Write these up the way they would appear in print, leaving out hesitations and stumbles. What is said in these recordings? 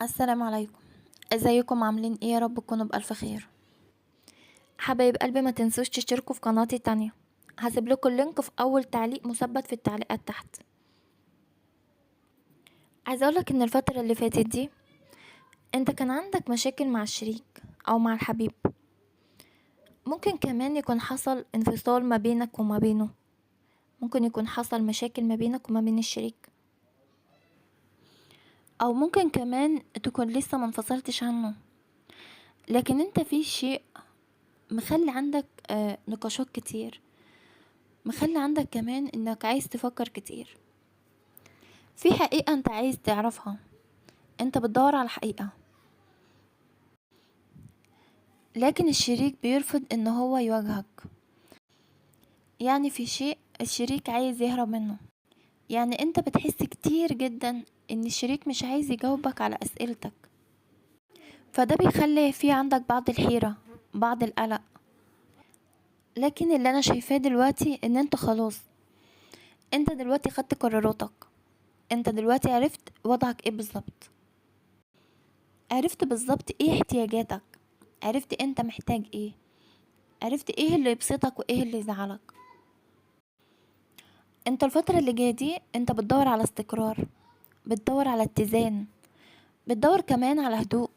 السلام عليكم. ازيكم عاملين ايه؟ يا رب تكونوا بألف خير. حبايب قلبي، ما تنسوش تشتركوا في قناتي التانية. هسيب لكم اللينك في اول تعليق مثبت في التعليقات تحت. عايزه اقولك ان الفترة اللي فاتت دي انت كان عندك مشاكل مع الشريك او مع الحبيب. ممكن كمان يكون حصل انفصال ما بينك وما بينه. ممكن يكون حصل مشاكل ما بينك وما بين الشريك، او ممكن كمان تكون لسه منفصلتش عنه، لكن انت في شيء مخلي عندك نقاشات كتير، مخلي عندك كمان انك عايز تفكر كتير في حقيقة انت عايز تعرفها. انت بتدور على حقيقة، لكن الشريك بيرفض ان هو يواجهك. يعني في شيء الشريك عايز يهرب منه. يعني انت بتحس كتير جدا ان الشريك مش عايز يجاوبك على اسئلتك، فده بيخلي في عندك بعض الحيرة، بعض القلق. لكن اللي انا شايفاه دلوقتي ان انت خلاص، انت دلوقتي خدت قراراتك. انت دلوقتي عرفت وضعك ايه بالظبط، عرفت بالظبط ايه احتياجاتك، عرفت انت محتاج ايه، عرفت ايه اللي يبسطك وايه اللي يزعلك. انت الفترة اللي جاية دي انت بتدور على استقرار، بتدور على اتزان، بتدور كمان على هدوء.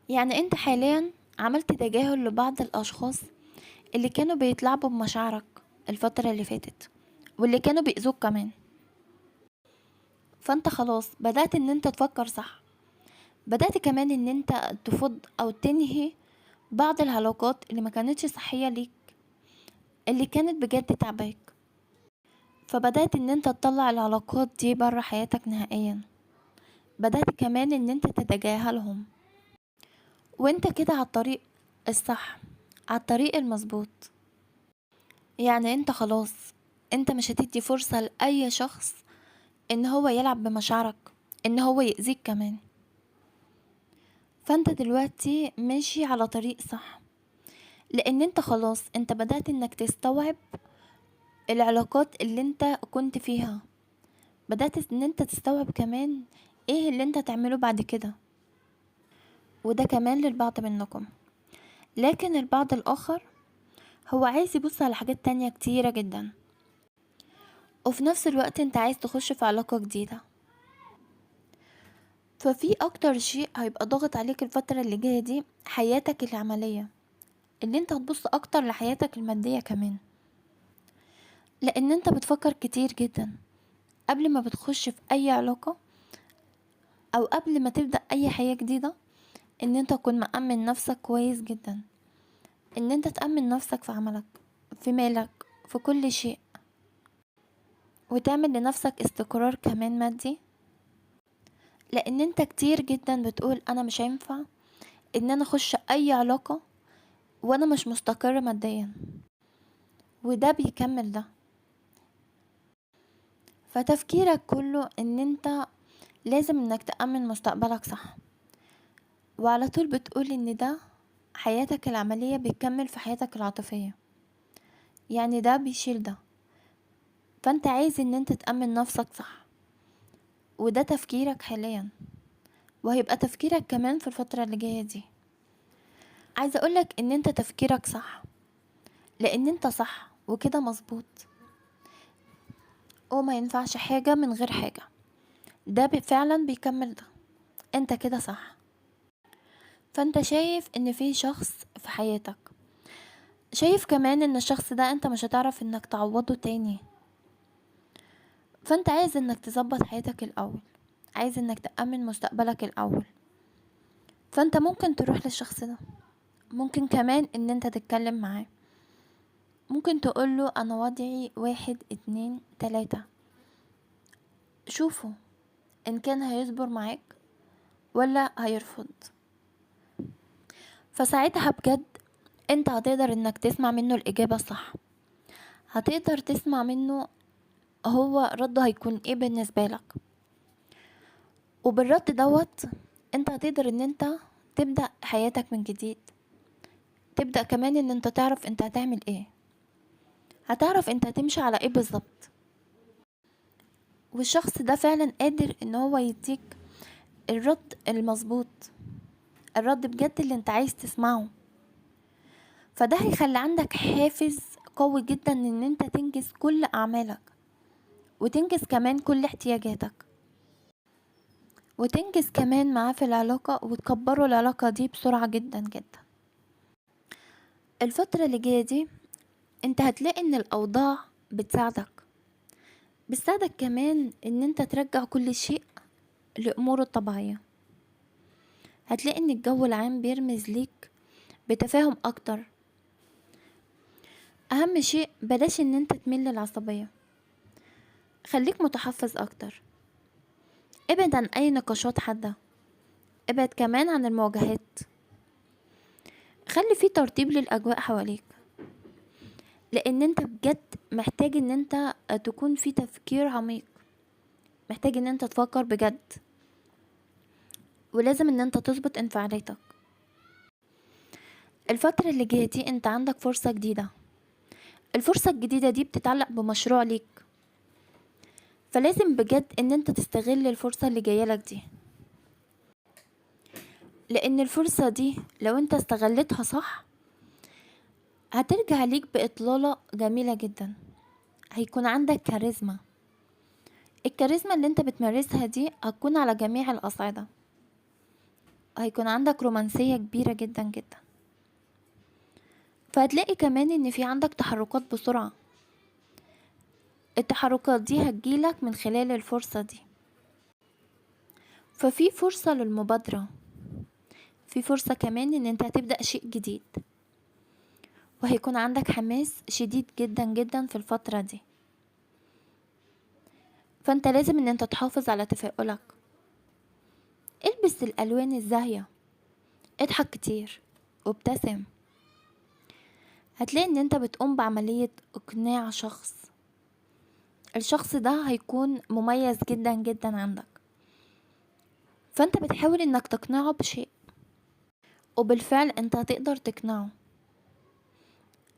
يعني انت حاليا عملت تجاهل لبعض الاشخاص اللي كانوا بيتلاعبوا بمشاعرك الفترة اللي فاتت، واللي كانوا بيأذوك كمان. فانت خلاص بدأت ان انت تفكر صح، بدأت كمان ان انت تفض او تنهي بعض العلاقات اللي ما كانتش صحية ليك، اللي كانت بجد تعباك. فبدأت ان انت تطلع العلاقات دي برا حياتك نهائيا. بدأت كمان ان انت تتجاهلهم، وانت كده على الطريق الصح، على الطريق المظبوط. يعني انت خلاص، انت مش هتدي فرصة لأي شخص ان هو يلعب بمشاعرك، ان هو يأذيك كمان. فانت دلوقتي ماشي على طريق صح، لان انت خلاص انت بدأت انك تستوعب العلاقات اللي انت كنت فيها. بدأت ان انت تستوعب كمان ايه اللي انت تعمله بعد كده. وده كمان للبعض منكم، لكن البعض الاخر هو عايز يبص على حاجات تانية كتيرة جدا، وفي نفس الوقت انت عايز تخش في علاقة جديدة. ففي اكتر شيء هيبقى ضاغط عليك الفترة اللي جاية دي حياتك العملية، اللي انت هتبص اكتر لحياتك المادية كمان، لان انت بتفكر كتير جدا قبل ما بتخش في اي علاقة، او قبل ما تبدأ اي حياة جديدة، ان انت تكون مأمن نفسك كويس جدا، ان انت تأمن نفسك في عملك، في مالك، في كل شيء، وتعمل لنفسك استقرار كمان مادي. لان انت كتير جدا بتقول انا مش هينفع ان انا اخش اي علاقة وانا مش مستقر ماديا، وده بيكمل ده. فتفكيرك كله ان انت لازم انك تأمن مستقبلك صح، وعلى طول بتقول ان ده حياتك العملية بيكمل في حياتك العاطفية، يعني ده بيشيل ده. فانت عايز ان انت تأمن نفسك صح، وده تفكيرك حاليا، وهيبقى تفكيرك كمان في الفترة اللي جاية دي. عايزة اقولك ان انت تفكيرك صح، لان انت صح وكده مظبوط، وما ينفعش حاجة من غير حاجة. ده فعلا بيكمل ده، انت كده صح. فانت شايف ان في شخص في حياتك، شايف كمان ان الشخص ده انت مش هتعرف انك تعوضه تاني. فانت عايز انك تظبط حياتك الاول، عايز انك تأمن مستقبلك الاول. فانت ممكن تروح للشخص ده، ممكن كمان ان انت تتكلم معاه، ممكن تقوله انا وضعي 1 2 3، شوفوا ان كان هيصبر معاك ولا هيرفض. فساعتها بجد انت هتقدر انك تسمع منه الاجابة الصح، هتقدر تسمع منه هو رده هيكون ايه بالنسبة لك. وبالرد دوت انت هتقدر ان انت تبدأ حياتك من جديد، تبدأ كمان ان انت تعرف انت هتعمل ايه، هتعرف انت هتمشي على ايه بالظبط. والشخص ده فعلا قادر ان هو يديك الرد المظبوط، الرد بجد اللي انت عايز تسمعه. فده هيخلي عندك حافز قوي جدا ان انت تنجز كل اعمالك، وتنجز كمان كل احتياجاتك، وتنجز كمان معاه في العلاقة، وتكبروا العلاقة دي بسرعة جدا جدا. الفترة اللي جاية دي انت هتلاقي ان الاوضاع بتساعدك كمان ان انت ترجع كل شيء لأموره الطبيعية. هتلاقي ان الجو العام بيرمز ليك بتفاهم اكتر. اهم شيء بلاش ان انت تميل للعصبية، خليك متحفظ اكتر، ابعد عن اي نقاشات حادة، ابعد كمان عن المواجهات، خلي في ترتيب للاجواء حواليك، لان انت بجد محتاج ان انت تكون في تفكير عميق، محتاج ان انت تفكر بجد، ولازم ان انت تظبط انفعالاتك. الفترة اللي جاية دي انت عندك فرصة جديدة، الفرصة الجديدة دي بتتعلق بمشروع ليك، فلازم بجد ان انت تستغل الفرصة اللي جايلك دي، لان الفرصة دي لو انت استغلتها صح هترجع ليك بإطلالة جميلة جدا. هيكون عندك كاريزما، الكاريزما اللي انت بتمارسها دي هتكون على جميع الأصعدة، هيكون عندك رومانسية كبيرة جدا جدا. فهتلاقي كمان ان في عندك تحركات بسرعة، التحركات دي هتجيلك من خلال الفرصة دي. ففي فرصة للمبادرة، في فرصة كمان ان انت هتبدأ شيء جديد، وهيكون عندك حماس شديد جدا جدا في الفترة دي. فانت لازم ان انت تحافظ على تفاؤلك، البس الالوان الزاهية، اضحك كتير وابتسم. هتلاقي ان انت بتقوم بعملية اقناع شخص، الشخص ده هيكون مميز جدا جدا عندك، فانت بتحاول انك تقنعه بشيء، وبالفعل انت هتقدر تقنعه.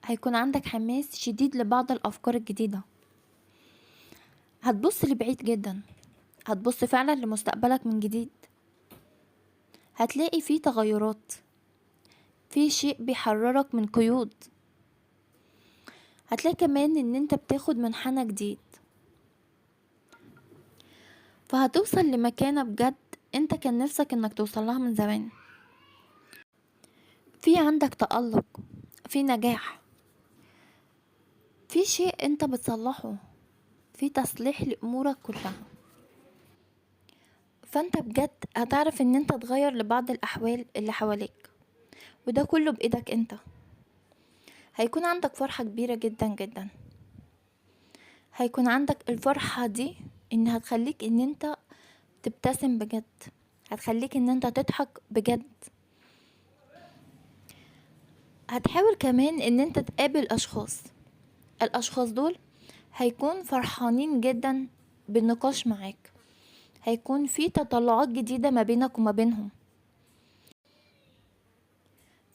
هيكون عندك حماس شديد لبعض الافكار الجديدة، هتبص لبعيد جدا، هتبص فعلا لمستقبلك من جديد. هتلاقي فيه تغيرات، في شيء بيحررك من قيود. هتلاقي كمان ان انت بتاخد منحنى جديد، فهتوصل لمكانة بجد انت كان نفسك انك توصلها من زمان. في عندك تألق، في نجاح، في شيء انت بتصلحه، في تصليح لأمورك كلها. فانت بجد هتعرف ان انت تغير لبعض الأحوال اللي حواليك، وده كله بإيدك انت. هيكون عندك فرحة كبيرة جدا جدا، هيكون عندك الفرحة دي انها تخليك ان انت تبتسم بجد، هتخليك ان انت تضحك بجد. هتحاول كمان ان انت تقابل اشخاص، الاشخاص دول هيكون فرحانين جدا بالنقاش معاك، هيكون في تطلعات جديدة ما بينك وما بينهم.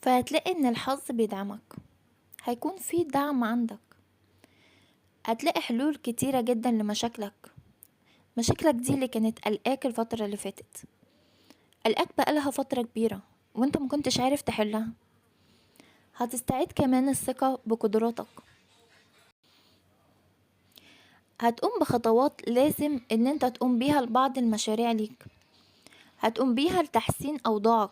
فهتلاقي ان الحظ بيدعمك، هيكون في دعم عندك، هتلاقي حلول كتيرة جدا لمشاكلك. مشاكلك دي اللي كانت قلقاك الفترة اللي فاتت، قلقاك بقالها فترة كبيرة وانت مكنتش عارف تحلها. هتستعيد كمان الثقة بقدراتك، هتقوم بخطوات لازم ان انت تقوم بيها لبعض المشاريع ليك، هتقوم بيها لتحسين اوضاعك.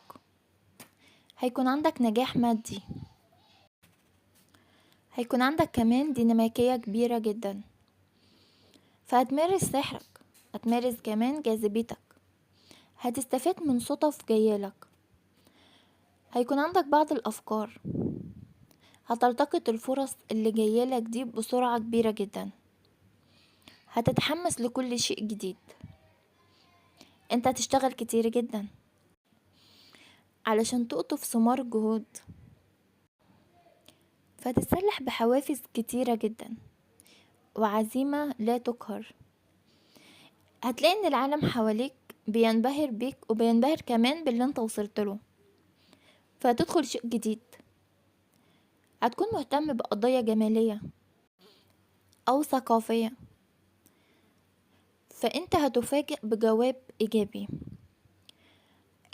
هيكون عندك نجاح مادي، هيكون عندك كمان ديناميكية كبيرة جدا. فهتمارس سحرك، هتمارس كمان جاذبيتك، هتستفاد من صدف جايالك. هيكون عندك بعض الافكار، هتلتقط الفرص اللي جايالك دي بسرعة كبيرة جدا. هتتحمس لكل شيء جديد، انت هتشتغل كتير جدا علشان تقطف ثمار الجهود، فتتسلح بحوافز كتيرة جدا وعزيمة لا تقهر. هتلاقي ان العالم حواليك بينبهر بيك وبينبهر كمان باللي انت وصلت له، فهتدخل شيء جديد. هتكون مهتم بقضايا جمالية او ثقافية، فانت هتفاجئ بجواب ايجابي.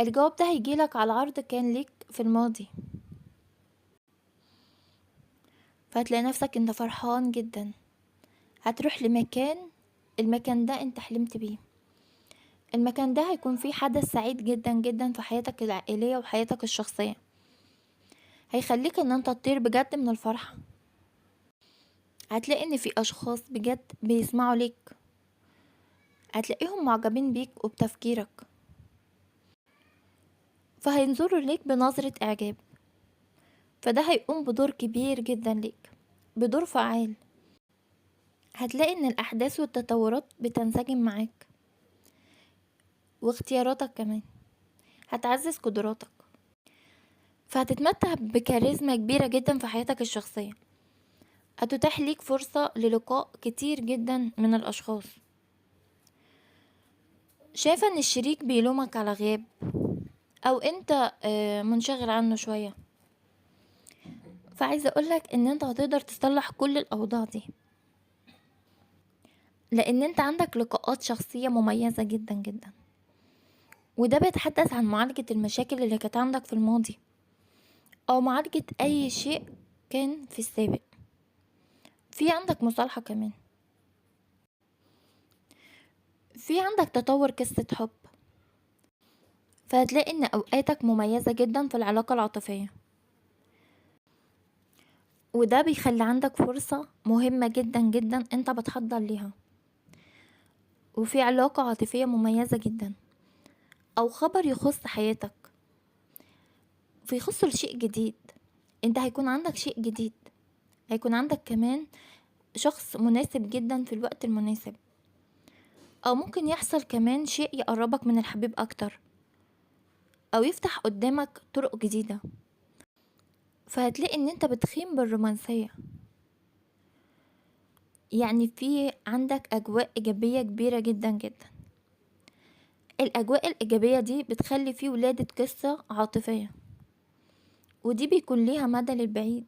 الجواب ده هيجيلك على عرض كان ليك في الماضي، فهتلاقي نفسك انت فرحان جدا. هتروح لمكان، المكان ده انت حلمت بيه. المكان ده هيكون فيه حدث سعيد جدا جدا في حياتك العائلية وحياتك الشخصية، هيخليك ان انت تطير بجد من الفرحة. هتلاقي ان في اشخاص بجد بيسمعوا ليك، هتلاقيهم معجبين بيك وبتفكيرك، فهينظروا ليك بنظرة اعجاب. فده هيقوم بدور كبير جدا ليك، بدور فعال. هتلاقي ان الاحداث والتطورات بتنسجم معاك، واختياراتك كمان هتعزز قدراتك، فهتتمتع بكاريزما كبيرة جدا في حياتك الشخصية. هتتاح ليك فرصة للقاء كتير جدا من الاشخاص. شايفة ان الشريك بيلومك على غياب، او انت منشغل عنه شوية، فعايزة اقولك ان انت هتقدر تصلح كل الاوضاع دي، لان انت عندك لقاءات شخصية مميزة جدا جدا. وده بيتحدث عن معالجة المشاكل اللي كانت عندك في الماضي، او معالجة اي شيء كان في السابق. في عندك مصالحة كمان، في عندك تطور قصة حب، فهتلاقي ان اوقاتك مميزة جدا في العلاقة العاطفية، وده بيخلي عندك فرصة مهمة جدا جدا انت بتحضر ليها. وفي علاقة عاطفية مميزة جدا، او خبر يخص حياتك، في يخص شيء جديد. انت هيكون عندك شيء جديد، هيكون عندك كمان شخص مناسب جدا في الوقت المناسب، او ممكن يحصل كمان شيء يقربك من الحبيب اكتر، او يفتح قدامك طرق جديدة. فهتلاقي ان انت بتخيم بالرومانسية، يعني في عندك اجواء ايجابية كبيرة جدا جدا. الاجواء الايجابية دي بتخلي فيه ولادة قصة عاطفية، ودي بيكون ليها مدى للبعيد.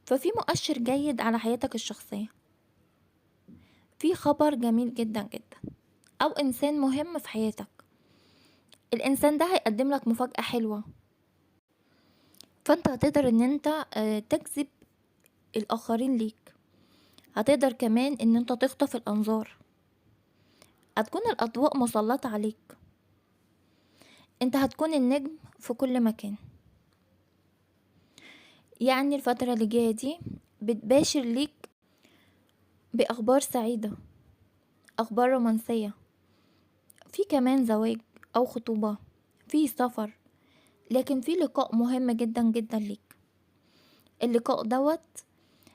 ففي مؤشر جيد على حياتك الشخصية، في خبر جميل جدا جدا، او انسان مهم في حياتك. الانسان ده هيقدم لك مفاجأة حلوة، فانت هتقدر ان انت تجذب الاخرين ليك. هتقدر كمان ان انت تخطف الانظار، هتكون الاضواء مسلطة عليك، انت هتكون النجم في كل مكان. يعني الفترة اللي جاية دي بتباشر ليك باخبار سعيدة، اخبار رومانسية، في كمان زواج او خطوبة، في سفر، لكن في لقاء مهم جدا جدا ليك. اللقاء دوت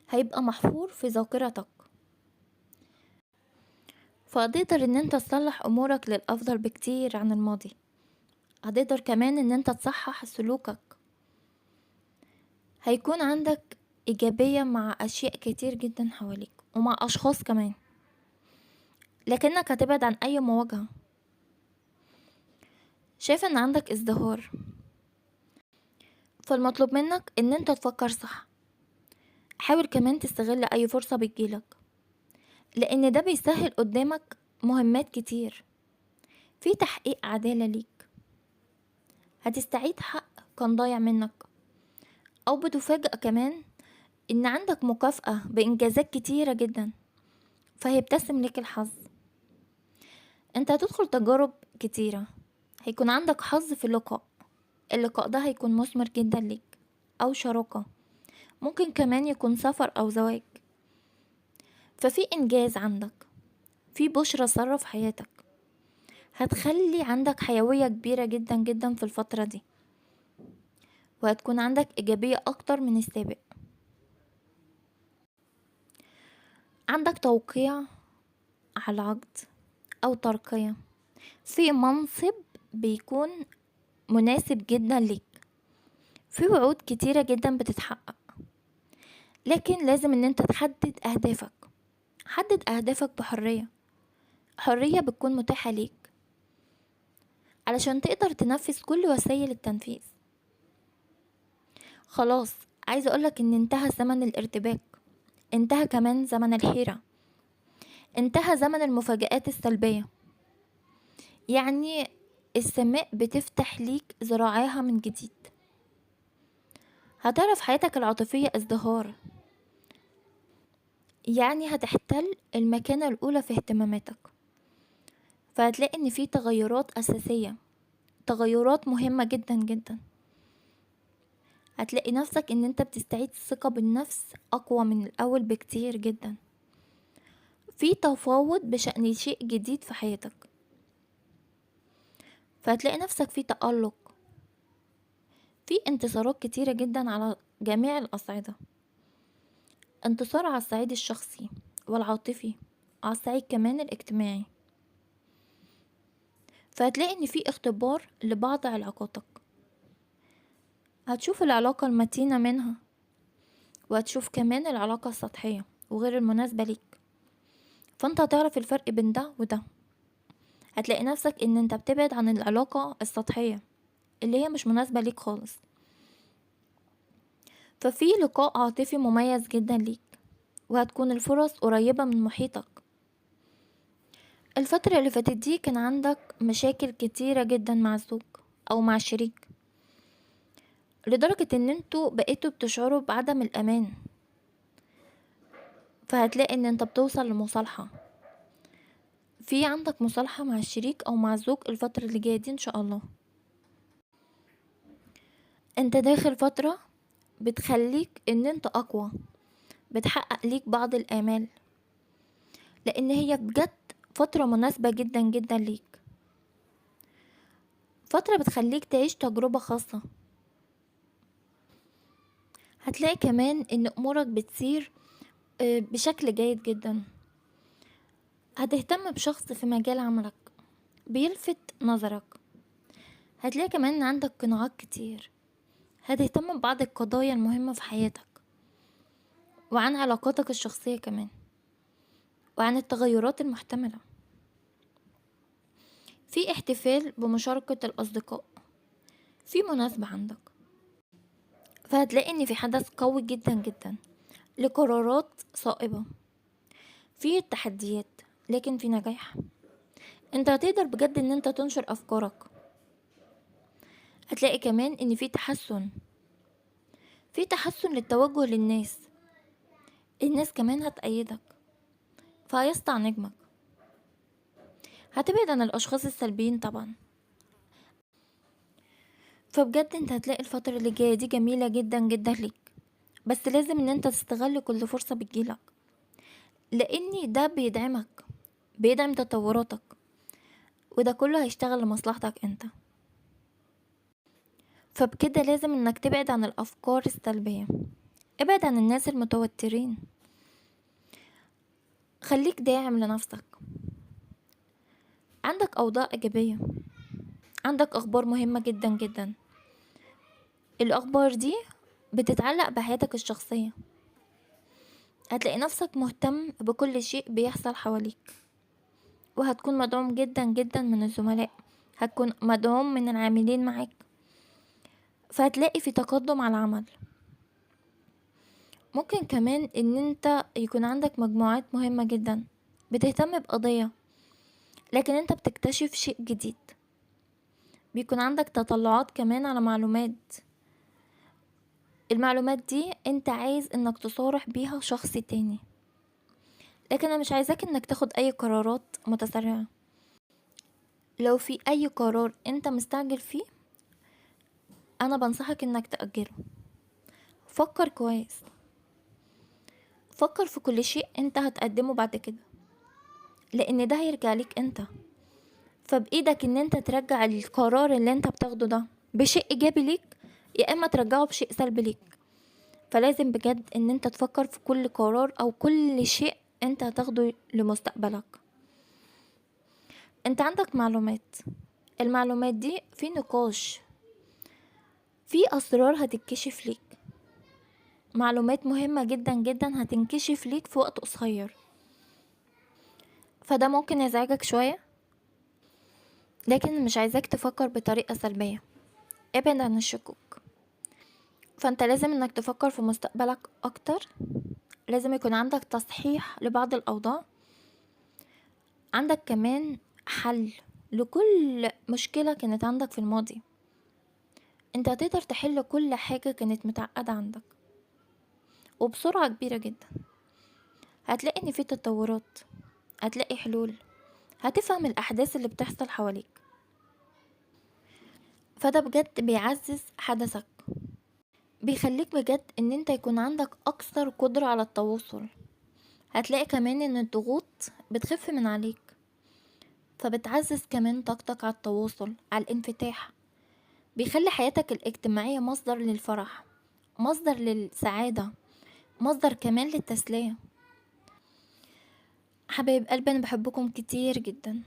هيبقى محفور في ذاكرتك، فهتقدر ان انت تصلح امورك للافضل بكتير عن الماضي. هتقدر كمان ان انت تصحح سلوكك، هيكون عندك ايجابية مع اشياء كتير جدا حواليك ومع اشخاص كمان، لكنك هتبعد عن اي مواجهة. شايف ان عندك ازدهار، فالمطلوب منك ان انت تفكر صح. حاول كمان تستغل اي فرصة بتجيلك، لان ده بيسهل قدامك مهمات كتير في تحقيق عدالة ليك. هتستعيد حق كان ضايع منك، او بتفاجأ كمان ان عندك مكافأة بانجازات كتيرة جدا، فهيبتسم لك الحظ. انت هتدخل تجارب كتيرة، هيكون عندك حظ في اللقاء ده هيكون مثمر جدا ليك، او شراكة، ممكن كمان يكون سفر او زواج. ففي انجاز عندك، في بشرة سارة في حياتك، هتخلي عندك حيوية كبيرة جدا جدا في الفترة دي، وهتكون عندك ايجابية اكتر من السابق. عندك توقيع على عقد او ترقية في منصب بيكون مناسب جدا ليك. في وعود كتيرة جدا بتتحقق، لكن لازم ان انت تحدد اهدافك. حدد اهدافك بحرية، حرية بتكون متاحة ليك علشان تقدر تنفذ كل وسائل التنفيذ. خلاص، عايزة اقولك ان انتهى زمن الارتباك، انتهى كمان زمن الحيرة، انتهى زمن المفاجآت السلبية. يعني السماء بتفتح ليك ذراعيها من جديد. هتعرف حياتك العاطفية ازدهار، يعني هتحتل المكانة الأولى في اهتماماتك. فهتلاقي ان في تغيرات أساسية، تغيرات مهمة جدا جدا. هتلاقي نفسك ان انت بتستعيد الثقة بالنفس أقوى من الأول بكتير جدا. في تفاوض بشأن شيء جديد في حياتك، فهتلاقي نفسك في تألق، في انتصارات كتيرة جدا على جميع الأصعدة. انتصار على الصعيد الشخصي والعاطفي، على الصعيد كمان الاجتماعي. فهتلاقي ان في اختبار لبعض علاقاتك، هتشوف العلاقة المتينة منها، وهتشوف كمان العلاقة السطحية وغير المناسبة ليك. فانت هتعرف الفرق بين ده وده. هتلاقي نفسك ان انت بتبعد عن العلاقة السطحية اللي هي مش مناسبة ليك خالص. ففي لقاء عاطفي مميز جدا ليك، وهتكون الفرص قريبة من محيطك. الفترة اللي فاتت دي كان عندك مشاكل كتيرة جدا مع الزوج او مع الشريك، لدرجة ان انتوا بقيتوا بتشعروا بعدم الامان. فهتلاقي ان انت بتوصل لمصالحة، في عندك مصالحة مع الشريك او مع الزوج الفترة اللي جاية دي ان شاء الله. انت داخل فترة بتخليك ان انت اقوى، بتحقق ليك بعض الامال، لان هي بجد فترة مناسبة جدا جدا ليك. فترة بتخليك تعيش تجربة خاصة. هتلاقي كمان ان امورك بتسير بشكل جيد جدا. هتهتم بشخص في مجال عملك بيلفت نظرك. هتلاقي كمان ان عندك قناعات كتير. هتهتم ببعض القضايا المهمة في حياتك، وعن علاقاتك الشخصية كمان، وعن التغيرات المحتملة. في احتفال بمشاركة الأصدقاء، في مناسبة عندك. فهتلاقي ان في حدث قوي جدا جدا لقرارات صائبة. في تحديات لكن في نجاح. انت هتقدر بجد ان انت تنشر افكارك. هتلاقي كمان ان في تحسن، في تحسن للتوجه للناس. الناس كمان هتأيدك، فهيسطع نجمك. هتبعد عن الاشخاص السلبيين طبعا. فبجد انت هتلاقي الفترة اللي جاية دي جميلة جدا جدا ليك، بس لازم ان انت تستغل كل فرصة بتجيلك، لان ده بيدعمك، بيدعم تطوراتك، وده كله هيشتغل لمصلحتك انت. فبكده لازم انك تبعد عن الافكار السلبية، ابعد عن الناس المتوترين، خليك داعم لنفسك. عندك اوضاع ايجابية، عندك اخبار مهمة جدا جدا. الاخبار دي بتتعلق بحياتك الشخصية. هتلاقي نفسك مهتم بكل شيء بيحصل حواليك، وهتكون مدعوم جدا جدا من الزملاء، هتكون مدعوم من العاملين معاك. فهتلاقي في تقدم على العمل. ممكن كمان ان انت يكون عندك مجموعات مهمة جدا بتهتم بقضية، لكن انت بتكتشف شيء جديد. بيكون عندك تطلعات كمان على معلومات. المعلومات دي انت عايز انك تصارح بيها شخص تاني، لكن انا مش عايزاك انك تاخد اي قرارات متسرعة. لو في اي قرار انت مستعجل فيه، انا بنصحك انك تأجله. فكر كويس، فكر في كل شيء انت هتقدمه بعد كده، لان ده هيرجع ليك انت. فبايدك ان انت ترجع القرار اللي انت بتاخده ده بشيء ايجابي ليك، يا اما ترجعه بشيء سلبي ليك. فلازم بجد ان انت تفكر في كل قرار او كل شيء انت هتاخده لمستقبلك. انت عندك معلومات، المعلومات دي في نقاش، في اسرار هتتكشف ليك. معلومات مهمة جدا جدا هتنكشف ليك في وقت قصير. فده ممكن يزعجك شوية، لكن مش عايزاك تفكر بطريقة سلبية. ابعد عن الشكوك. فانت لازم انك تفكر في مستقبلك اكتر. لازم يكون عندك تصحيح لبعض الاوضاع. عندك كمان حل لكل مشكلة كانت عندك في الماضي. انت هتقدر تحل كل حاجة كانت متعقدة عندك وبسرعة كبيرة جدا. هتلاقي ان في تطورات، هتلاقي حلول، هتفهم الأحداث اللي بتحصل حواليك. فده بجد بيعزز حدثك، بيخليك بجد ان انت يكون عندك اكثر قدرة على التواصل. هتلاقي كمان ان الضغوط بتخف من عليك، فبتعزز كمان طاقتك على التواصل، على الانفتاح. بيخلي حياتك الاجتماعية مصدر للفرح، مصدر للسعادة، مصدر كمان للتسلية. حبايب قلبي، انا بحبكم كتير جدا،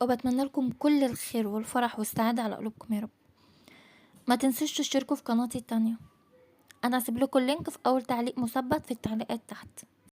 وبتمنى لكم كل الخير والفرح والسعادة على قلوبكم يا رب. ما تنسوش تشتركوا في قناتي التانية، انا هسيب لكم اللينك في اول تعليق مثبت في التعليقات تحت.